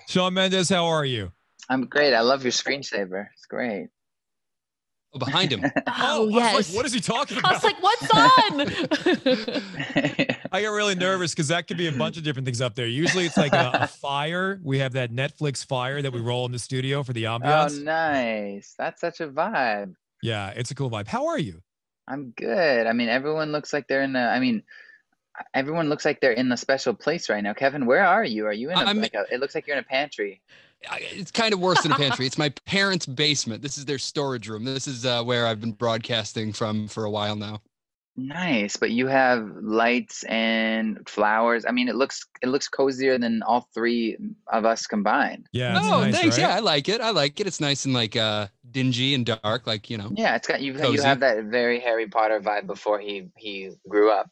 Shawn Mendes, how are you? I'm great. I love your screensaver. It's great. Oh, behind him. Oh, Oh, I was like, yes. what is he talking I was about? like, what's on? I get really nervous because that could be a bunch of different things up there. Usually it's like a fire. We have that Netflix fire that we roll in the studio for the Oh, ambiance. nice. That's such a vibe. Yeah, it's a cool vibe. How are you? I'm good. I mean, everyone looks like they're in everyone looks like they're in a special place right now. Kevin, where are you? Are you in I'm. it looks like you're in a pantry. It's kind of worse than a pantry. It's my parents' basement. This is their storage room. This is where I've been broadcasting from for a while now. Nice, but you have lights and flowers. I mean, it looks cozier than all three of us combined. Yeah, it's Oh, nice, thanks. right? Yeah, I like it. I like it. It's nice and like dingy and dark, like Yeah, it's got you have cozy. that very Harry Potter vibe before he grew up.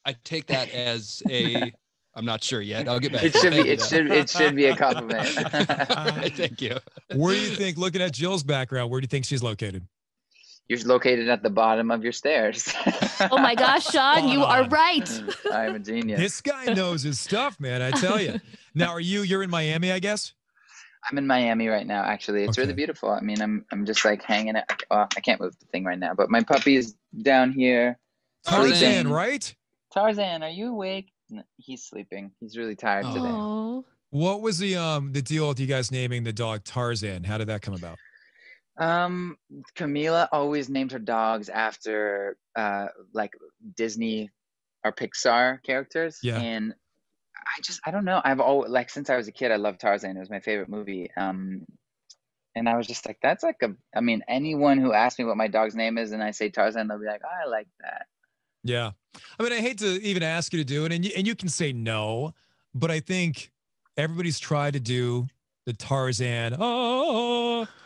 I take that as a. I'm not sure yet. I'll get back It to you. should be Thank you, it though. should it should be a compliment. Thank you. Where do you think, looking at Jill's background, where do you think she's located? You're located at the bottom of your stairs. Oh my gosh, Shawn, Spot you are on. right. I'm a genius. This guy knows his stuff, man. I tell you. Now, you're in Miami, I guess? I'm in Miami right now, actually. It's really Okay. beautiful. I mean, I'm just like hanging out. Well, I can't move the thing right now, but my puppy's down here Tarzan, sleeping. right? Tarzan, are you awake? He's sleeping. He's really tired Oh. today. Oh. What was the deal with you guys naming the dog Tarzan? How did that come about? Camila always named her dogs after like Disney or Pixar characters, Yeah. and I don't know. I've always like since I was a kid, I loved Tarzan. It was my favorite movie. And I was just like, that's like I mean, anyone who asks me what my dog's name is and I say Tarzan, they'll be like, oh, I like that. Yeah. I mean, I hate to even ask you to do it, and you can say no, but I think everybody's tried to do the Tarzan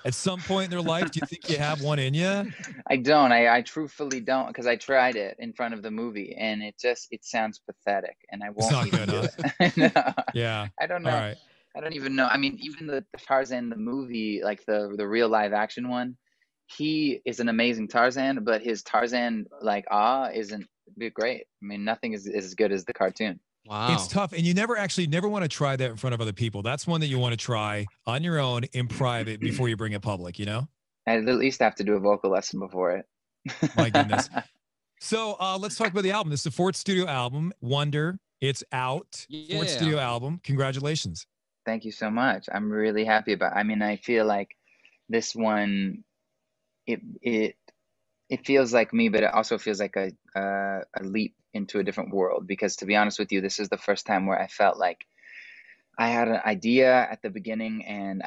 at some point in their life. Do you think you have one in you? I don't. I truthfully don't because I tried it in front of the movie and it sounds pathetic and I It's won't not even good, do huh? it. No, Yeah. I don't All know. right. I don't even know. I mean, even the Tarzan the movie, like the real live action one, he is an amazing Tarzan, but his Tarzan like isn't great. I mean, nothing is as good as the cartoon. It's Wow. tough, and you never want to try that in front of other people. That's one that you want to try on your own in private before you bring it public, you know? I at least have to do a vocal lesson before it. My goodness. So let's talk about the album. This is the fourth studio album, Wonder. It's out. Fourth Yeah. studio album. Congratulations. Thank you so much. I'm really happy about. I mean, I feel like this one, it it it feels like me, but it also feels like a leap into a different world. Because to be honest with you, this is the first time where I felt like I had an idea at the beginning, and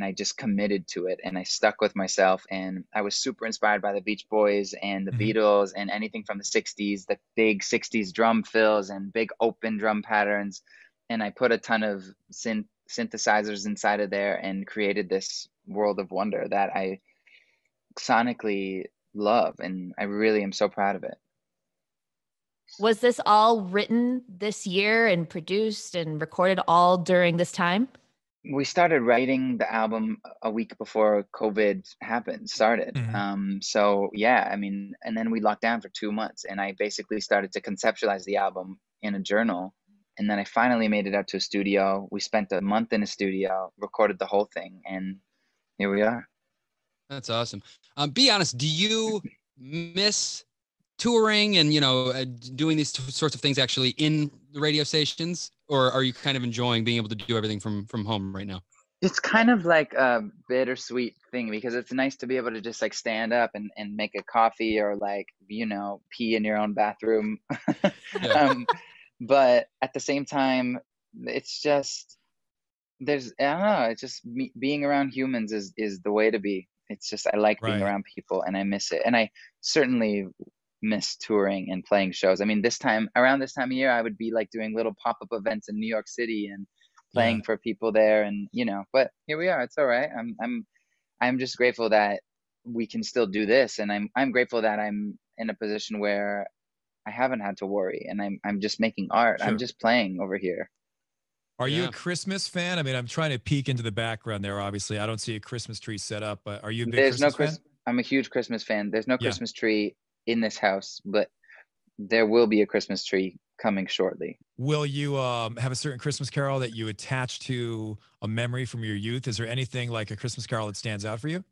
I just committed to it, and I stuck with myself, and I was super inspired by the Beach Boys and the Mhm. Beatles and anything from the '60s, the big '60s drum fills and big open drum patterns, and I put a ton of synthesizers inside of there and created this world of wonder that I sonically love, and I really am so proud of it. Was this all written this year and produced and recorded all during this time? We started writing the album a week before COVID started. Mhm. So yeah, I mean, and then we locked down for 2 months, and I basically started to conceptualize the album in a journal, and then I finally made it out to a studio. We spent a month in a studio, recorded the whole thing, and here we are. That's awesome. Be honest. Do you miss touring and doing these sorts of things actually in the radio stations, or are you kind of enjoying being able to do everything from home right now? It's kind of like a bittersweet thing because it's nice to be able to just like stand up and make a coffee or like, pee in your own bathroom. Yeah. um, but at the same time, it's just I don't know, it's just being around humans is the way to be. It's just I like being Right. around people and I miss it. And I certainly miss touring and playing shows. I mean, around this time of year, I would be like doing little pop-up events in New York City and Yeah. playing for people there and but here we are. It's all right. I'm just grateful that we can still do this, and I'm grateful that I'm in a position where I haven't had to worry and I'm just making art. I'm Sure. just playing over here. Are you a Yeah. Christmas fan? I mean, I'm trying to peek into the background there. Obviously, I don't see a Christmas tree set up, but are you a big There's no Christmas fan? Chris. I'm a huge Christmas fan. There's no Yeah. Christmas tree in this house, but there will be a Christmas tree coming shortly. Will you have a certain Christmas carol that you attach to a memory from your youth? Is there anything like a Christmas carol that stands out for you?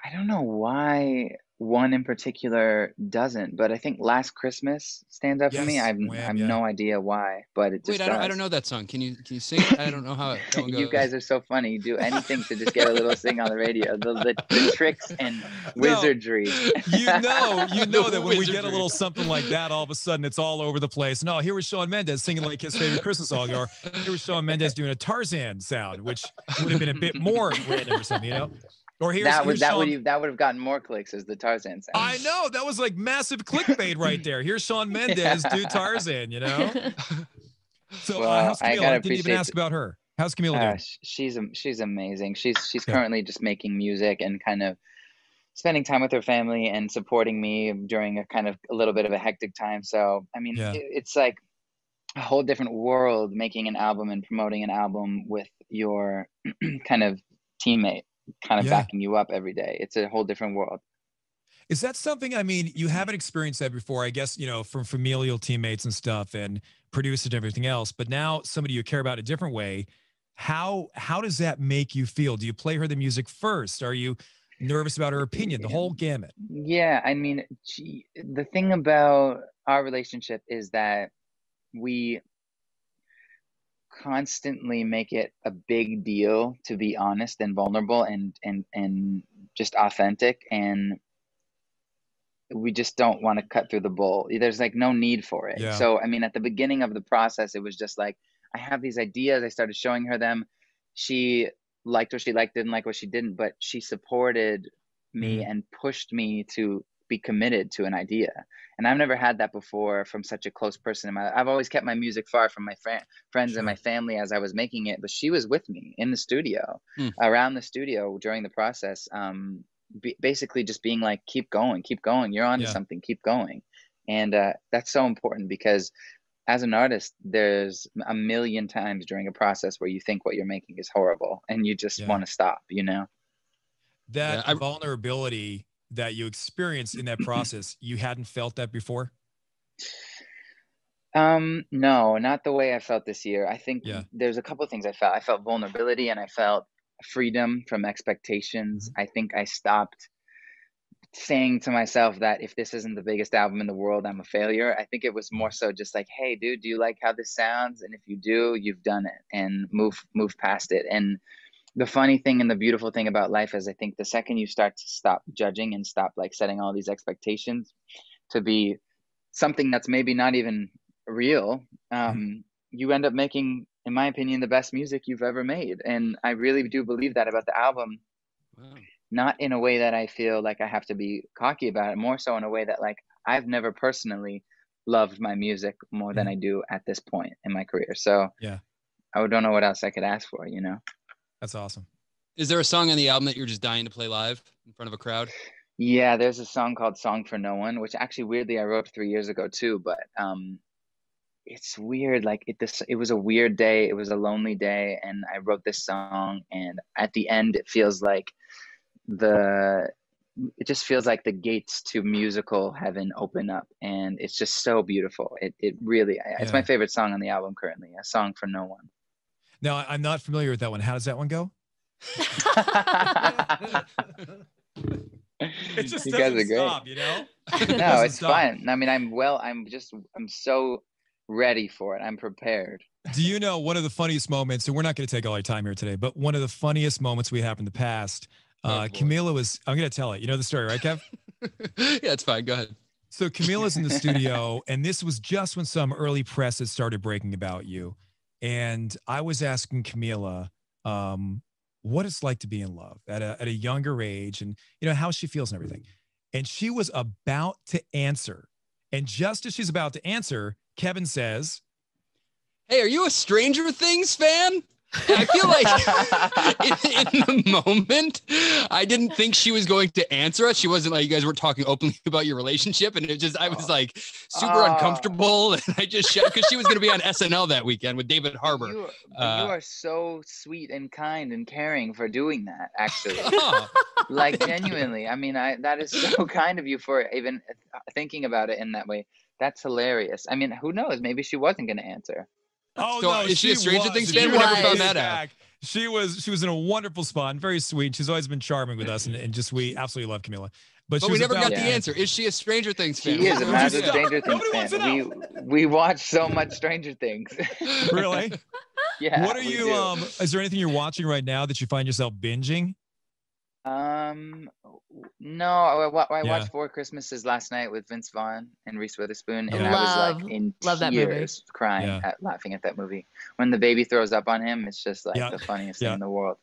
I don't know why one in particular doesn't, but I think Last Christmas stands out for me. Yes, I've Wham, yeah. no idea why, but it Wait, just I don't does. know that song. Can you sing it? I don't know how that one goes. You guys are so funny. You do anything to just get a little sing on the radio. The tricks and wizardry. You know that when we get a wizardry. little something like that, all of a sudden it's all over the place. No, here was Shawn Mendes singing like his favorite Christmas song, or here was Shawn Mendes doing a Tarzan sound, which would have been a bit more random or something, you know? Or That would have gotten more clicks as the Tarzan sound. I know, that was like massive clickbait right there. Here's Shawn Mendes do Tarzan, you know? So how's Camila? I didn't even ask about her. How's Camila doing? She's amazing. She's currently just making music and kind of spending time with her family and supporting me during a kind of a little bit of a hectic time. So I mean, it's like a whole different world making an album and promoting an album with your kind of teammate kind of backing you up every day. It's a whole different world. Is that something, I mean, you haven't experienced that before, I guess, you know, from familial teammates and stuff and producers and everything else, but now somebody you care about a different way. How does that make you feel? Do you play her the music first? Are you nervous about her opinion? The whole gamut. Yeah, I mean, the thing about our relationship is that we constantly make it a big deal to be honest and vulnerable and just authentic, and we just don't want to cut through the bull. There's like no need for it. So I mean, at the beginning of the process, it was just like, I have these ideas. I started showing her them. She liked what she liked, didn't like what she didn't, but she supported me and pushed me to be committed to an idea. And I've never had that before from such a close person in my life. I've always kept my music far from my friends and my family as I was making it, but she was with me in the studio, around the studio during the process, basically just being like, keep going, you're on to something, keep going. And that's so important, because as an artist, there's a million times during a process where you think what you're making is horrible and you just want to stop, you know? That vulnerability that you experienced in that process, you hadn't felt that before? No, not the way I felt this year. I think there's a couple of things I felt. I felt vulnerability and I felt freedom from expectations. I think I stopped saying to myself that if this isn't the biggest album in the world, I'm a failure. I think it was more so just like, hey, dude, do you like how this sounds? And if you do, you've done it, and move past it. And the funny thing and the beautiful thing about life is, I think the second you start to stop judging and stop like setting all these expectations to be something that's maybe not even real, you end up making, in my opinion, the best music you've ever made. And I really do believe that about the album. Not in a way that I feel like I have to be cocky about it, more so in a way that like I've never personally loved my music more than I do at this point in my career. So I don't know what else I could ask for, you know? That's awesome. Is there a song on the album that you're just dying to play live in front of a crowd? Yeah, there's a song called Song for No One, which actually weirdly I wrote 3 years ago too, but it's weird. Like it was a weird day. It was a lonely day, and I wrote this song, and at the end it feels like it just feels like the gates to musical heaven open up, and it's just so beautiful. It really, it's my favorite song on the album currently, A Song for No One. Now, I'm not familiar with that one. How does that one go? It just doesn't stop, you know? No, it's fine. I mean, I'm so ready for it. I'm prepared. Do you know one of the funniest moments, and we're not going to take all our time here today, but one of the funniest moments we have in the past, Camila was, I'm going to tell it. You know the story, right, Kev? Yeah, it's fine. Go ahead. So Camila's in the studio, and this was just when some early press had started breaking about you. And I was asking Camila what it's like to be in love at a younger age, and you know how she feels and everything. And she was about to answer. And just as she's about to answer, Kevin says, "Hey, are you a Stranger Things fan?" And I feel like in the moment, I didn't think she was going to answer us. She wasn't like, you guys weren't talking openly about your relationship. And I was like super uncomfortable. And I just shut, because she was going to be on SNL that weekend with David Harbour. You are so sweet and kind and caring for doing that, actually. Like genuinely. I mean, that is so kind of you for even thinking about it in that way. That's hilarious. I mean, who knows? Maybe she wasn't going to answer. Oh So no, is she a Stranger Things If fan? you We never ever found did that out. back, She was in a wonderful spot and very sweet. She's always been charming with us, and just we absolutely love Camila. But she we was never got about the to answer. Is she a Stranger Things fan? She is a Would you massive stop? Stranger Things Nobody wants to fan. know. We watch so much Stranger Things. Really? Yeah. What are we you? do. Is there anything you're watching right now that you find yourself binging? No, I Yeah. watched Four Christmases last night with Vince Vaughn and Reese Witherspoon, and Yeah. I was like in Love that movie. tears, crying Yeah. laughing at that movie. When the baby throws up on him, it's just like Yeah. the funniest Yeah. thing in the world.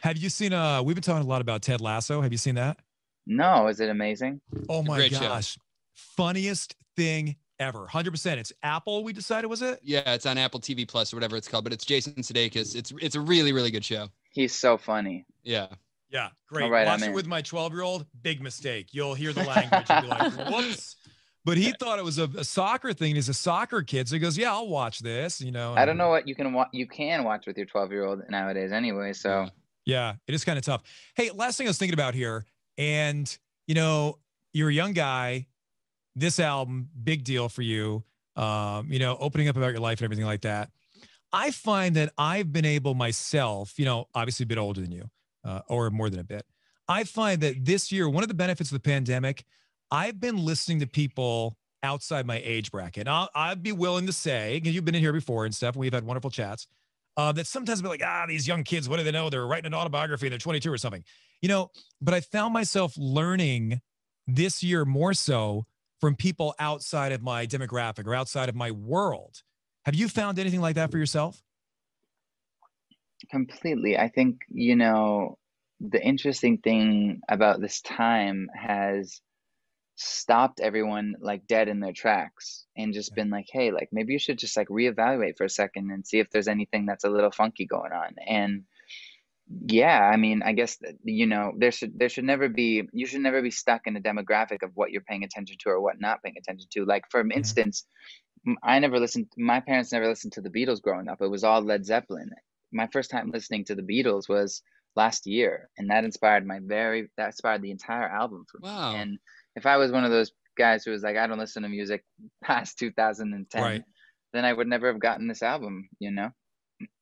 Have you seen? We've been talking a lot about Ted Lasso. Have you seen that? No, is it amazing? Oh It's a my great show. gosh, funniest thing ever. 100%. It's Apple. We decided, was it? Yeah, it's on Apple TV Plus or whatever it's called, but it's Jason Sudeikis. It's a really, really good show. He's so funny. Yeah. Yeah, great. All right, Watch I'm it in. with my 12-year-old. Big mistake. You'll hear the language and be like, whoops. But he thought it was a soccer thing. He's a soccer kid, so he goes, "Yeah, I'll watch this." You know. I don't know what you can watch. You can watch with your 12-year-old nowadays, anyway. So Yeah, it is kind of tough. Hey, last thing I was thinking about here, and you're a young guy. This album, big deal for you. Opening up about your life and everything like that. I find that I've been able myself, obviously a bit older than you, or more than a bit. I find that this year, one of the benefits of the pandemic, I've been listening to people outside my age bracket. I'd be willing to say, because you've been in here before and stuff, and we've had wonderful chats, that sometimes I'll be like, these young kids, what do they know? They're writing an autobiography and they're 22 or something, but I found myself learning this year more so from people outside of my demographic or outside of my world. Have you found anything like that for yourself? completely. I think, the interesting thing about this time has stopped everyone like dead in their tracks and just been like, hey, like maybe you should just like reevaluate for a second and see if there's anything that's a little funky going on. And yeah, I mean, I guess that, you should never be stuck in a demographic of what you're paying attention to or what not paying attention to. Like, for instance, my parents never listened to the Beatles growing up. It was all Led Zeppelin. My first time listening to the Beatles was last year, and that inspired the entire album for me. Wow. And if I was one of those guys who was like, I don't listen to music past 2010, Right. then I would never have gotten this album,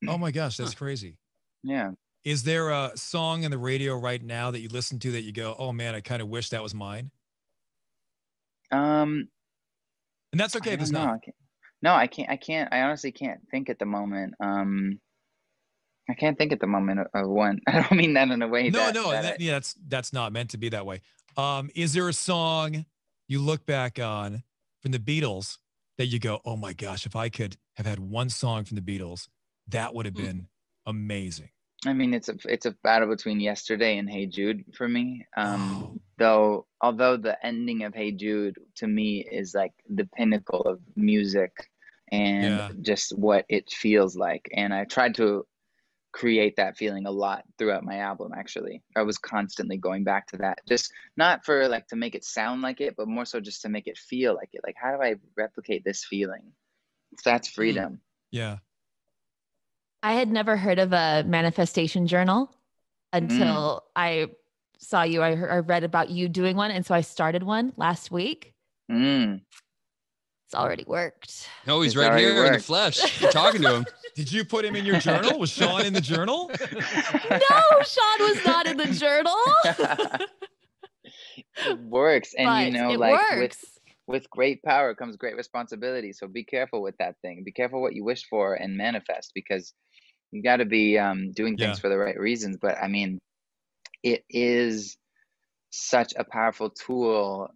Oh my gosh, that's crazy. Yeah. Is there a song in the radio right now that you listen to that you go, oh man, I kind of wish that was mine? And that's okay if it's not. I can't. I honestly can't think at the moment. I can't think at the moment of one. I don't mean that in a way. That's not meant to be that way. Is there a song you look back on from the Beatles that you go, oh my gosh, if I could have had one song from the Beatles, that would have been amazing? I mean, it's a battle between Yesterday and Hey Jude for me. Though, although the ending of Hey Jude to me is like the pinnacle of music and just what it feels like. And I tried to create that feeling a lot throughout my album. Actually, I was constantly going back to that, just not for like to make it sound like it, but more so just to make it feel like it. Like, how do I replicate this feeling? That's freedom. Yeah. I had never heard of a manifestation journal until I saw you. I read about you doing one. And so I started one last week. It's already worked. No, he's It's right already here in the worked. flesh. You're talking to him. Did you put him in your journal? Was Shawn in the journal? No, Shawn was not in the journal. It works. And But it like works. with great power comes great responsibility. So be careful with that thing. Be careful what you wish for and manifest, because you got to be doing things for the right reasons. But I mean, it is such a powerful tool.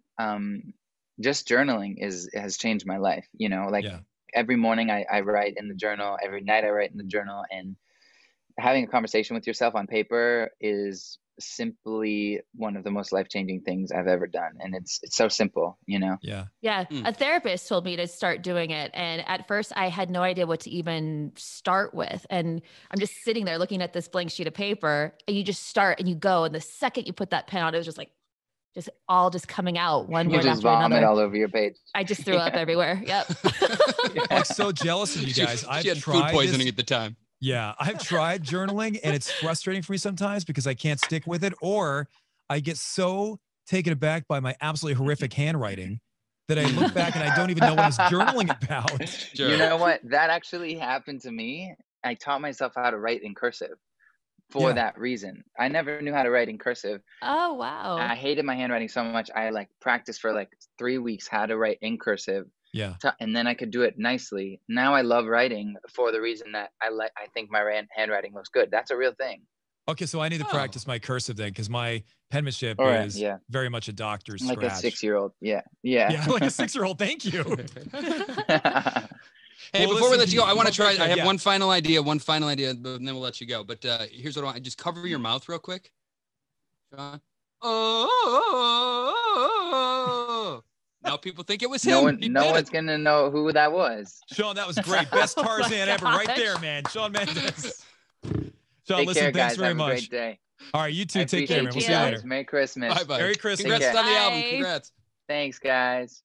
Just journaling has changed my life. Every morning I write in the journal. Every night I write in the journal. And having a conversation with yourself on paper is simply one of the most life-changing things I've ever done. And it's so simple, Yeah. Yeah. A therapist told me to start doing it. And at first I had no idea what to even start with. And I'm just sitting there looking at this blank sheet of paper, and you just start and you go. And the second you put that pen on, it was just like, all coming out one You word just after vomit another. all over your page. I just threw up everywhere. Yep. I'm so jealous of you guys. She had food poisoning at the time. Yeah, I've tried journaling, and it's frustrating for me sometimes because I can't stick with it, or I get so taken aback by my absolutely horrific handwriting that I look back and I don't even know what I was journaling about. Sure. You know what? That actually happened to me. I taught myself how to write in cursive for that reason. I never knew how to write in cursive. Oh, wow. I hated my handwriting so much. I like practiced for like 3 weeks how to write in cursive. Yeah. And then I could do it nicely. Now I love writing for the reason that I think my handwriting looks good. That's a real thing. Okay, so I need to practice my cursive then, because my penmanship is very much a doctor's like scratch. a 6-year-old. Yeah, like a 6-year-old. Thank you. Hey, Well, before we listen, let you go, I want to try. okay, I have one final idea, and then we'll let you go. But here's what I want. Just cover your mouth real quick, Shawn. Oh. Now people think it was him. No one's gonna know who that was. Shawn, that was great. Best Tarzan ever, right there, man. Shawn Mendes. Shawn, Take listen, care, thanks guys. very Have much. a great day. All right, you too. Take care, man. We'll see you you. later. Merry Christmas. Bye, bye. Merry Christmas. Congrats on the album. Bye. Congrats. Thanks, guys.